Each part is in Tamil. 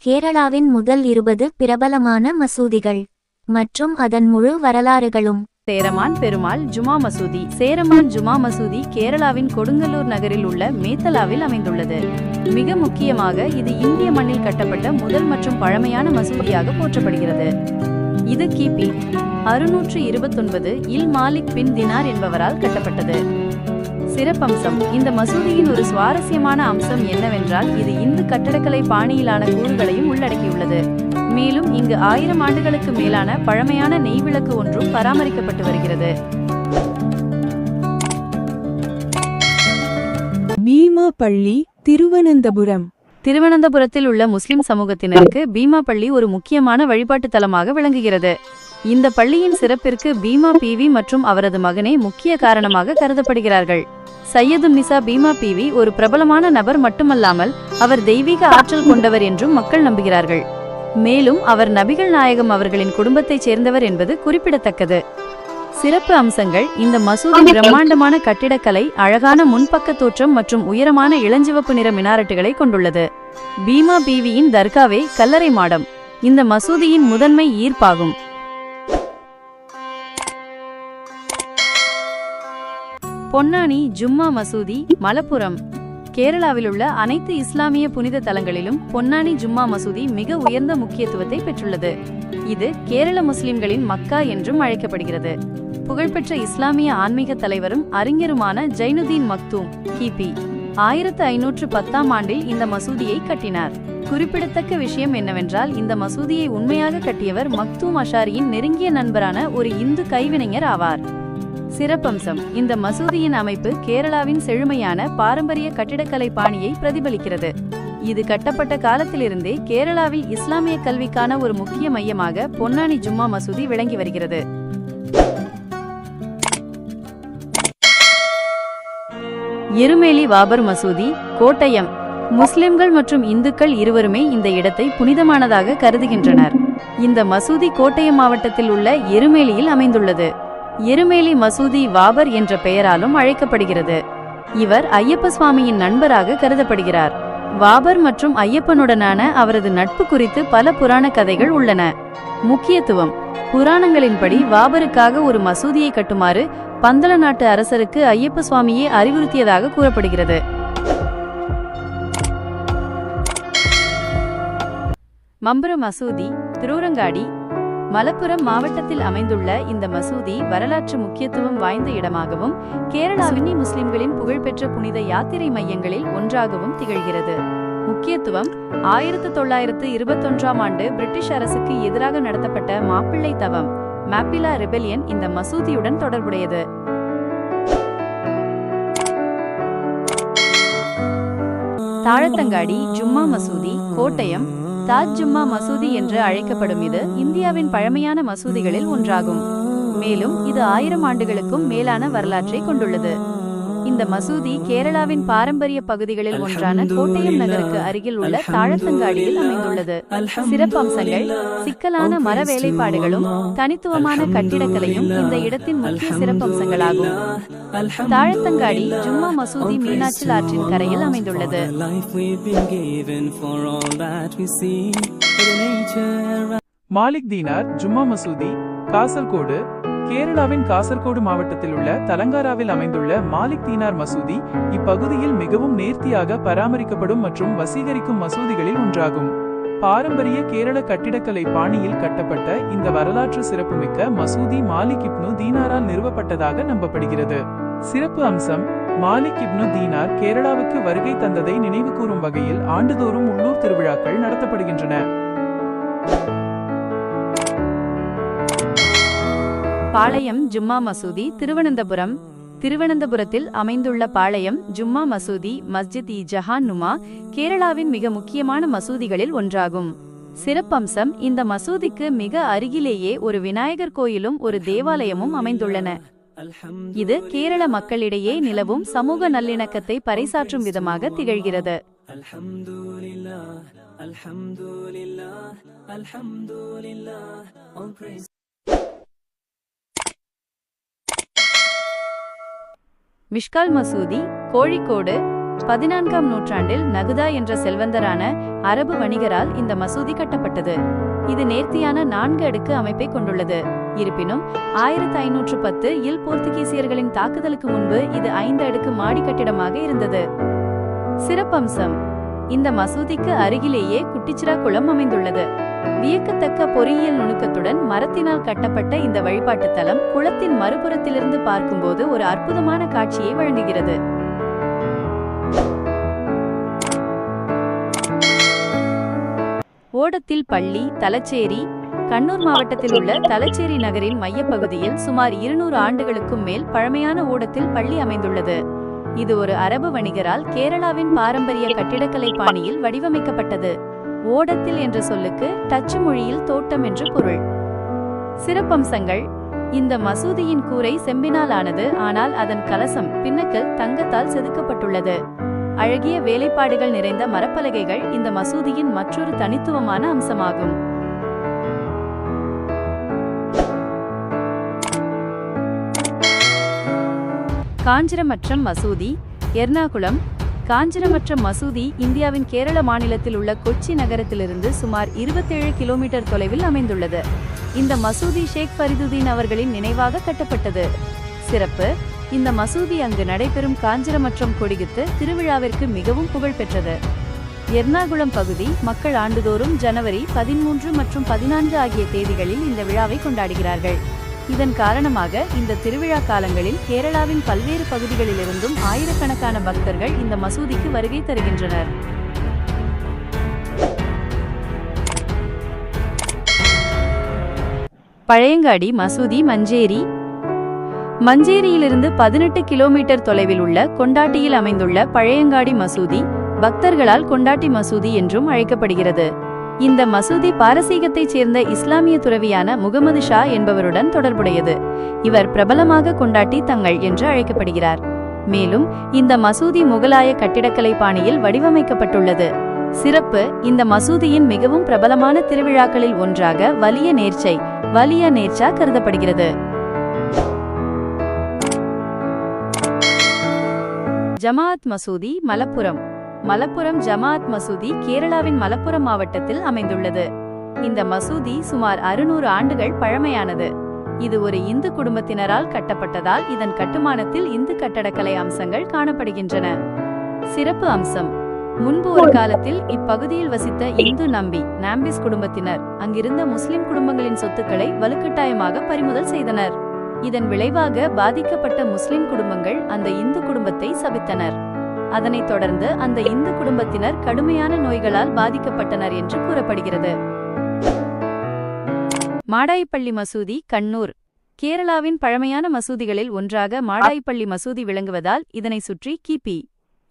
கேரளாவின் முதல் 20 பிரபலமான மசூதிகள் மற்றும் அதன் முழு வரலாறுகளும். சேரமான் பெருமாள் ஜுமா மசூதி. சேரமான் ஜுமா மசூதி கேரளாவின் கொடுங்கல்லூர் நகரில் உள்ள மேத்தலாவில் அமைந்துள்ளது. மிக முக்கியமாக இது இந்திய மண்ணில் கட்டப்பட்ட முதல் மற்றும் பழமையான மசூதியாக போற்றப்படுகிறது. இது கிபி 629 இல் மாலிக் பின் தினார் என்பவரால் கட்டப்பட்டது. சிறப்பம்சம்: இந்த மசூதியின் ஒரு சுவாரஸ்யமான அம்சம் என்னவென்றால் இது இந்து கட்டடக்கலை பாணியிலான கூறுகளையும் உள்ளடக்கியுள்ளது. மேலும் இங்கு 1000 ஆண்டுகளுக்கு மேலான பழமையான நெய்விளக்கு ஒன்றும் பராமரிக்கப்பட்டு வருகிறது. பீமா பள்ளி, திருவனந்தபுரம். திருவனந்தபுரத்தில் உள்ள முஸ்லிம் சமூகத்தினருக்கு பீமா பள்ளி ஒரு முக்கியமான வழிபாட்டு தலமாக விளங்குகிறது. இந்த பள்ளியின் சிறப்பிற்கு பீமா பீவி மற்றும் அவரது மகனே முக்கிய காரணமாக கருதப்படுகிறார்கள். சையதுன்னிசா பீமா பீவி ஒரு பிரபலமான நபர் மட்டுமல்லாமல் அவர் தெய்வீக ஆற்றல் கொண்டவர் என்றும் மக்கள் நம்புகிறார்கள். மேலும் அவர் நபிகள் நாயகம் அவர்களின் குடும்பத்தைச் சேர்ந்தவர் என்பது குறிப்பிடத்தக்கது. சிறப்பு அம்சங்கள்: இந்த மசூதி பிரம்மாண்டமான கட்டிடக்கலை, அழகான முன்பக்க தோற்றம் மற்றும் உயரமான இளஞ்சிவப்பு நிற மினாரட்டுகளை கொண்டுள்ளது. பீமா பீவியின் தர்காவே கல்லறை மாடம் இந்த மசூதியின் முதன்மை ஈர்ப்பாகும். பொன்னானி ஜும்மா மசூதி, மலப்புரம். கேரளாவிலுள்ள அனைத்து இஸ்லாமிய புனித தலங்களிலும் பொன்னானி ஜும்மா மசூதி மிக உயர்ந்த முக்கியத்துவத்தை பெற்றுள்ளது. இது கேரள முஸ்லிம்களின் மக்கா என்றும் அழைக்கப்படுகிறது. புகழ்பெற்ற இஸ்லாமிய ஆன்மீக தலைவரும் அறிஞருமான ஜைனுதீன் மக்தூம் கிபி 1510ஆம் ஆண்டில் இந்த மசூதியை கட்டினார். குறிப்பிடத்தக்க விஷயம் என்னவென்றால் இந்த மசூதியை உண்மையாக கட்டியவர் மக்தூம் அஷாரியின் நெருங்கிய நண்பரான ஒரு இந்து கைவினைஞர் ஆவார். சிறப்பம்சம்: இந்த மசூதியின் அமைப்பு கேரளாவின் செழுமையான பாரம்பரிய கட்டிடக்கலை பாணியை பிரதிபலிக்கிறது. இது கட்டப்பட்ட காலத்திலிருந்தே கேரளாவில் இஸ்லாமிய கல்விக்கான ஒரு முக்கிய மையமாக பொன்னானி ஜும்மா மசூதி விளங்கி வருகிறது. எருமேலி வாபர் மசூதி, கோட்டயம். முஸ்லிம்கள் மற்றும் இந்துக்கள் இருவருமே இந்த இடத்தை புனிதமானதாக கருதுகின்றனர். இந்த மசூதி கோட்டயம் மாவட்டத்தில் உள்ள எருமேலியில் அமைந்துள்ளது. எருமேலி மசூதி வாபர் என்ற பெயராலும் அழைக்கப்படுகிறது. இவர் ஐயப்ப சுவாமியின் நண்பராக கருதப்படுகிறார். வாபர் மற்றும் ஐயப்பனுடனான அவரது நட்பு குறித்து பல புராண கதைகள் உள்ளன. முக்கியத்துவம்: புராணங்களின்படி வாபருக்காக ஒரு மசூதியை கட்டுமாறு பந்தள நாட்டு அரசருக்கு ஐயப்ப சுவாமியே அறிவுறுத்தியதாக கூறப்படுகிறது. மம்புர மசூதி, திருரங்காடி. மலப்புரம் மாவட்டத்தில் அமைந்துள்ள இந்த மசூதி வரலாற்று முக்கியத்துவம் வாய்ந்த இடமாகவும் கேரளாவின் முஸ்லிம்களின் புகழ்பெற்ற புனித யாத்திரை மையங்களில் ஒன்றாகவும் திகழ்கிறது. முக்கியத்துவம்: 1921ஆம் ஆண்டு பிரிட்டிஷ் அரசுக்கு எதிராக நடத்தப்பட்ட மாப்பிள்ளை தவம் மாப்பிலா ரெபெலியன் இந்த மசூதியுடன் தொடர்புடையது. தாழத்தங்காடி ஜும்மா மசூதி, கோட்டயம். தாஜ் ஜும்மா மசூதி என்று அழைக்கப்படும் இது இந்தியாவின் பழமையான மசூதிகளில் ஒன்றாகும். மேலும் இது 1000 ஆண்டுகளுக்கும் மேலான வரலாற்றை கொண்டுள்ளது. இந்த மசூதி கேரளாவின் பாரம்பரிய பகுதிகளில் ஒன்றான கோட்டயம் நகருக்கு அருகில் உள்ள தாழத்தங்காடியில் அமைந்துள்ளது. சிறப்பம்சங்கள்: சிக்கலான மர வேலைப்பாடுகளும் தனித்துவமான கட்டிடக்கலையும் இந்த இடத்தின் முக்கிய சிறப்பம்சங்களாகும். தாழத்தங்காடி ஜும்மா மசூதி மீனாட்சி ஆற்றின் கரையில் அமைந்துள்ளது. மாலிக் தீனார் ஜும்மா மசூதி, காசர்கோடு. கேரளாவின் காசர்கோடு மாவட்டத்தில் உள்ள தலங்காராவில் அமைந்துள்ள மாலிக் தீனார் மசூதி இப்பகுதியில் மிகவும் நேர்த்தியாக பராமரிக்கப்படும் மற்றும் வசீகரிக்கும் மசூதிகளில் ஒன்றாகும். பாரம்பரிய கேரள கட்டிடக்கலை பாணியில் கட்டப்பட்ட இந்த வரலாற்று சிறப்புமிக்க மசூதி மாலிக் இப்னு தீனாரால் நிறுவப்பட்டதாக நம்பப்படுகிறது. சிறப்பு அம்சம்: மாலிக் இப்னு தீனார் கேரளாவுக்கு வருகை தந்ததை நினைவு கூறும் வகையில் ஆண்டுதோறும் உள்ளூர் திருவிழாக்கள் நடத்தப்படுகின்றன. பாளையம் ஜும்மா மசூதி, திருவனந்தபுரம். திருவனந்தபுரத்தில் அமைந்துள்ள பாளையம் ஜும்மா மசூதி மஸ்ஜித் இ ஜஹான் நுமா கேரளாவின் மிக முக்கியமான மசூதிகளில் ஒன்றாகும். சிறப்பம்சம்: இந்த மசூதிக்கு மிக அருகிலேயே ஒரு விநாயகர் கோயிலும் ஒரு தேவாலயமும் அமைந்துள்ளன. இது கேரள மக்களிடையே நிலவும் சமூக நல்லிணக்கத்தை பறைசாற்றும் விதமாக திகழ்கிறது. மிஷ்கால் மசூதி, கோழிக்கோடு. 14ஆம் நூற்றாண்டில் நகுதா என்ற செல்வந்தரான அரபு வணிகரால் இந்த மசூதி கட்டப்பட்டது. இது நேர்த்தியான 4 அடுக்கு அமைப்பை கொண்டுள்ளது. இருப்பினும் 1510 இல் போர்த்துகீசியர்களின் தாக்குதலுக்கு முன்பு இது 5 அடுக்கு மாடி கட்டிடமாக இருந்தது. சிறப்பம்சம்: இந்த மசூதிக்கு அருகிலேயே குட்டிச்சிரா குளம் அமைந்துள்ளது. வியக்கத்தக்க பொறியியல் நுணுக்கத்துடன் மரத்தினால் கட்டப்பட்ட இந்த வழிபாட்டு தலம் குளத்தின் மறுபுறத்திலிருந்து பார்க்கும்போது ஒரு அற்புதமான காட்சியை வழங்குகிறது. ஓடத்தில் பள்ளி தலச்சேரி கண்ணூர் மாவட்டத்தில் உள்ள தலச்சேரி நகரின் மையப்பகுதியில் சுமார் 200 ஆண்டுகளுக்கும் மேல் பழமையான ஓடத்தில் பள்ளி அமைந்துள்ளது. இது ஒரு அரபு வணிகரால் கேரளாவின் பாரம்பரிய கட்டிடக்கலை பாணியில் வடிவமைக்கப்பட்டது. ஓடத்தில் என்ற சொல்லுக்கு டச்சு மொழியில் தோட்டம் என்று பொருள். சிறப்பம்சங்கள்: இந்த மசூதியின் கூரை செம்பினால் ஆனது, ஆனால் அதன் கலசம் பின்னக்கல் தங்கத்தால் செதுக்கப்பட்டுள்ளது. அழகிய வேலைப்பாடுகள் நிறைந்த மரப்பலகைகள் இந்த மசூதியின் மற்றொரு தனித்துவமான அம்சமாகும். காஞ்சிரமற்றம் மசூதி, எர்ணாகுளம். காஞ்சிரமற்றம் மசூதி இந்தியாவின் கேரள மாநிலத்தில் உள்ள கொச்சி நகரத்திலிருந்து சுமார் 27 கிலோமீட்டர் தொலைவில் அமைந்துள்ளது. இந்த மசூதி ஷேக் ஃபரிதுதீன் அவர்களின் நினைவாக கட்டப்பட்டது. சிறப்பு: இந்த மசூதி அங்கு நடைபெறும் காஞ்சிரமற்றம் கொடிகுத்து திருவிழாவிற்கு மிகவும் புகழ்பெற்றது. எர்ணாகுளம் பகுதி மக்கள் ஆண்டுதோறும் ஜனவரி 13 மற்றும் 14 ஆகிய தேதிகளில் இந்த விழாவை கொண்டாடுகிறார்கள். இதன் காரணமாக இந்த திருவிழா காலங்களில் கேரளாவின் பல்வேறு பகுதிகளிலிருந்தும் ஆயிரக்கணக்கான பக்தர்கள் இந்த மசூதிக்கு வருகை தருகின்றனர். பழையங்காடி மசூதி, மஞ்சேரி. மஞ்சேரியிலிருந்து 18 கிலோமீட்டர் தொலைவில் உள்ள கொண்டாட்டியில் அமைந்துள்ள பழையங்காடி மசூதி பக்தர்களால் கொண்டாட்டி மசூதி என்றும் அழைக்கப்படுகிறது. இந்த மசூதி பாரசீகத்தைச் சேர்ந்த இஸ்லாமிய துறவியான முகமது ஷா என்பவருடன் தொடர்புடையது. இவர் பிரபலமாக கொண்டாட்டி தங்கள் என்று அழைக்கப்படுகிறார். மேலும் இந்த மசூதி முகலாய கட்டிடக்கலை பாணியில் வடிவமைக்கப்பட்டுள்ளது. சிறப்பு: இந்த மசூதியின் மிகவும் பிரபலமான திருவிழாக்களில் ஒன்றாக வலிய நேர்ச்சா கருதப்படுகிறது. ஜமாஅத் மசூதி, மலப்புரம். மலப்புரம் ஜமாஅத் மசூதி கேரளாவின் மலப்புரம் மாவட்டத்தில் அமைந்துள்ளது. இந்த மசூதி சுமார் 600 ஆண்டுகள் பழமையானது. இது ஒரு இந்து குடும்பத்தினரால் கட்டப்பட்டதால் இதன் கட்டுமானத்தில் இந்து கட்டடக்கலை அம்சங்கள் காணப்படுகின்றன. சிறப்பு அம்சம்: முன்பு ஒரு காலத்தில் இப்பகுதியில் வசித்த இந்து நாம்பிஸ் குடும்பத்தினர் அங்கிருந்த முஸ்லிம் குடும்பங்களின் சொத்துக்களை வலுக்கட்டாயமாக பறிமுதல் செய்தனர். இதன் விளைவாக பாதிக்கப்பட்ட முஸ்லிம் குடும்பங்கள் அந்த இந்து குடும்பத்தை சபித்தனர். அதனைத் தொடர்ந்து அந்த இந்து குடும்பத்தினர் கடுமையான நோய்களால் பாதிக்கப்பட்டனர் என்று கூறப்படுகிறது. மாடாயிப்பள்ளி மசூதி, கண்ணூர். கேரளாவின் பழமையான மசூதிகளில் ஒன்றாக மாடாயிப்பள்ளி மசூதி விளங்குவதால் இதனை சுற்றி கிபி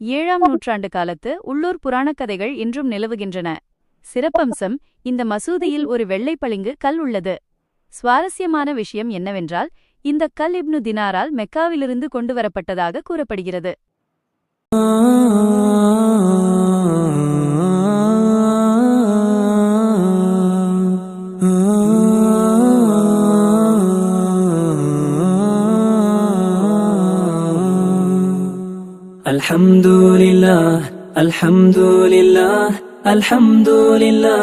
7ஆம் நூற்றாண்டு காலத்து உள்ளூர் புராணக் கதைகள் இன்றும் நிலவுகின்றன. சிறப்பம்சம்: இந்த மசூதியில் ஒரு வெள்ளை பளிங்கு கல் உள்ளது. சுவாரஸ்யமான விஷயம் என்னவென்றால் இந்த கல் இப்னு தினாரால் மெக்காவிலிருந்து கொண்டுவரப்பட்டதாக கூறப்படுகிறது. Alhamdulillah, Alhamdulillah, Alhamdulillah,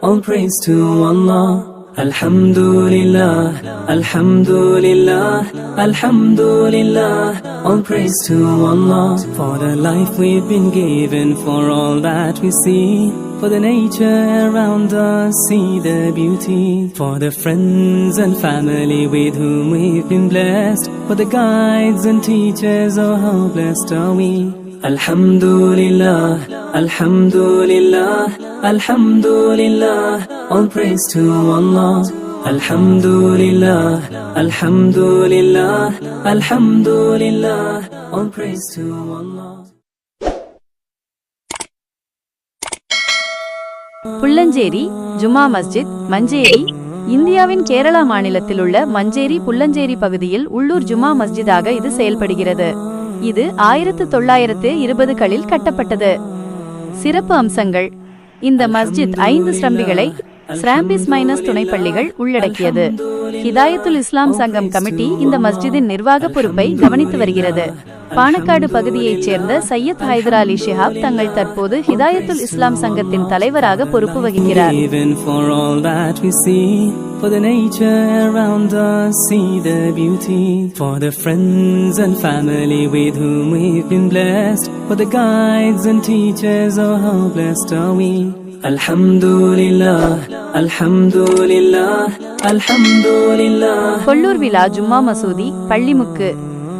all praise to Allah. Alhamdulillah, Alhamdulillah, Alhamdulillah, all praise to Allah. For the life we've been given, for all that we see, for the nature around us, see the beauty. For the friends and family with whom we've been blessed, for the guides and teachers, oh how blessed are we. Alhamdulillah, Alhamdulillah, Alhamdulillah, all praise to Allah. Alhamdulillah, Alhamdulillah, Alhamdulillah, all praise to Allah. புல்லஞ்சேரி Juma மஸ்ஜித், மஞ்சேரி. இந்தியாவின் கேரளா மாநிலத்தில் உள்ள மஞ்சேரி புல்லஞ்சேரி பகுதியில் உள்ளூர் ஜுமா மஸ்ஜிதாக இது செயல்படுகிறது. இது 1920களில் கட்டப்பட்டது. சிறப்பு அம்சங்கள்: இந்த மஸ்ஜித் 5 ஸ்ரம்பிகளை துணைப்பள்ளிகள் உள்ளடக்கியது. ஹிதாயத்துல் இஸ்லாம் சங்கம் கமிட்டி இந்த மஸ்ஜிதின் நிர்வாக பொறுப்பை கவனித்து வருகிறது. பாணக்காடு பகுதியைச் சேர்ந்த சையத் ஹைதர் அலி ஷிஹாப் தங்கள் தற்போது ஹிதாயத்துல் இஸ்லாம் சங்கத்தின் தலைவராக பொறுப்பு வகிக்கிறார். Even for all that we see, for the nature around us, see the beauty. For the friends and family with whom we've been blessed, for the guides and teachers, oh how blessed are we. Alhamdulillah, Alhamdulillah, Alhamdulillah. Kollur விழா ஜும்மா மசூதி பள்ளிமுக்கு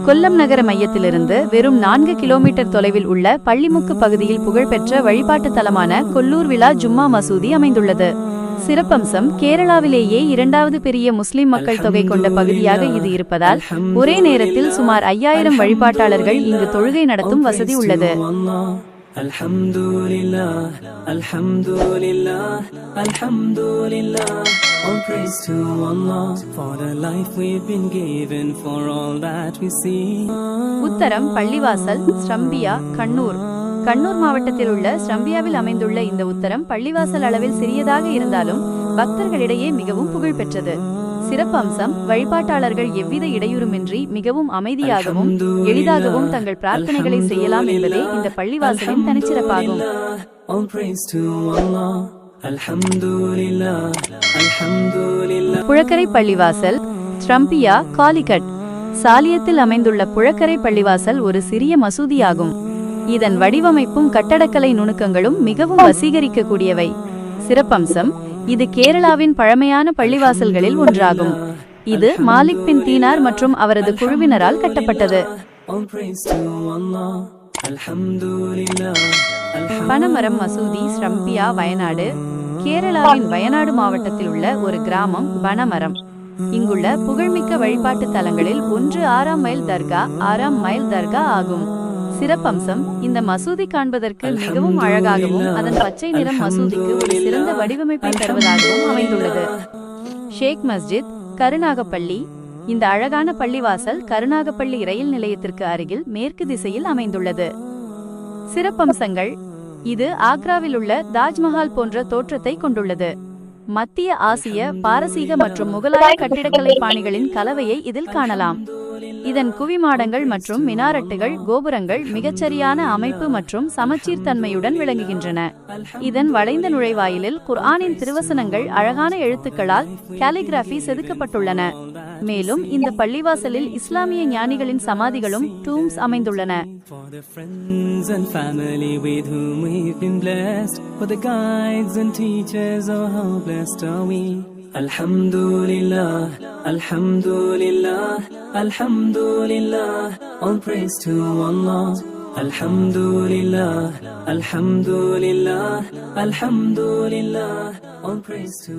கொல்லம் நகர மையத்திலிருந்து வெறும் 4 கிலோமீட்டர் தொலைவில் உள்ள பள்ளிமுக்கு பகுதியில் புகழ்பெற்ற வழிபாட்டு தலமான கொல்லூர் விழா ஜும்மா மசூதி அமைந்துள்ளது. சிறப்பம்சம், கேரளாவிலேயே 2வது பெரிய முஸ்லிம் மக்கள் தொகை கொண்ட பகுதியாக இது இருப்பதால் ஒரே நேரத்தில் சுமார் 5000 வழிபாட்டாளர்கள் இங்கு தொழுகை நடத்தும் வசதி உள்ளது. Alhamdulillah, Alhamdulillah, Alhamdulillah. All praise to Allah for the life we've been given, for all that we see. உத்தரம் பள்ளிவாசல் ஸ்ரம்பியா கண்ணூர் மாவட்டத்தில் உள்ள ஸ்ரம்பியாவில் அமைந்துள்ள இந்த உத்தரம் பள்ளிவாசல் அளவில் சிறியதாக இருந்தாலும் பக்தர்களிடையே மிகவும் புகழ்பெற்றது. சிறப்பம்சம், வழிபாட்டாளர்கள் எவ்வித இடையூறுமின்றி மிகவும் அமைதியாகவும் எளிதாகவும் தங்கள் பிரார்த்தனைகளை செய்யலாம் என்பதே இந்த பள்ளிவாசலின் தனிச்சிறப்பாகும். புழக்கரை பள்ளிவாசல் ஸ்ரம்பியா காலிகட் சாலியத்தில் அமைந்துள்ள புழக்கரை பள்ளிவாசல் ஒரு சிறிய மசூதியாகும். இதன் வடிவமைப்பும் கட்டடக்கலை நுணுக்கங்களும் மிகவும் வசீகரிக்கக்கூடியவை. சிறப்பம்சம், இது கேரளாவின் பழமையான பள்ளிவாசல்களில் ஒன்றாகும். இது மாலிக் பின் தீனார் மற்றும் அவரது குழுவினரால் கட்டப்பட்டது. பனமரம் மசூதி ஸ்ரம்பியா வயநாடு கேரளாவின் வயநாடு மாவட்டத்தில் உள்ள ஒரு கிராமம் பனமரம். இங்குள்ள புகழ்மிக்க வழிபாட்டு தலங்களில் ஒன்று 6ஆம் மைல் தர்கா ஆகும். சிறப்பம்சம், இந்த மசூதி காண்பதற்கு மிகவும் அழகாகவும் அதன் பச்சை நிறம் மசூதிக்கு ஒரு சிறந்த வடிவமைப்பை தருவதாகவும் அமைந்துள்ளது. ஷேக் மஸ்ஜித் கருநாகப்பள்ளி இந்த அழகான பள்ளிவாசல் கருநாகப்பள்ளி ரயில் நிலையத்திற்கு அருகில் மேற்கு திசையில் அமைந்துள்ளது. சிறப்பம்சங்கள், இது ஆக்ராவில் உள்ள தாஜ்மஹால் போன்ற தோற்றத்தை கொண்டுள்ளது. மத்திய ஆசிய, பாரசீக மற்றும் முகலாய கட்டிடக்கலை பாணிகளின் கலவையை இதில் காணலாம். இதன் குவிமாடங்கள் மற்றும் மினாரட்டுகள், கோபுரங்கள் மிகச்சரியான அமைப்பு மற்றும் சமச்சீர் தன்மையுடன் விளங்குகின்றன. இதன் வளைந்த நுழைவாயிலில் குர்ஆனின் திருவசனங்கள் அழகான எழுத்துக்களால் காலிகிராஃபி செதுக்கப்பட்டுள்ளன. மேலும் இந்த பள்ளிவாசலில் இஸ்லாமிய ஞானிகளின் சமாதிகளும் டூம்ஸ் அமைந்துள்ளன. Alhamdulillah, Alhamdulillah, Alhamdulillah. All praise to Allah. Alhamdulillah, Alhamdulillah, Alhamdulillah. All praise to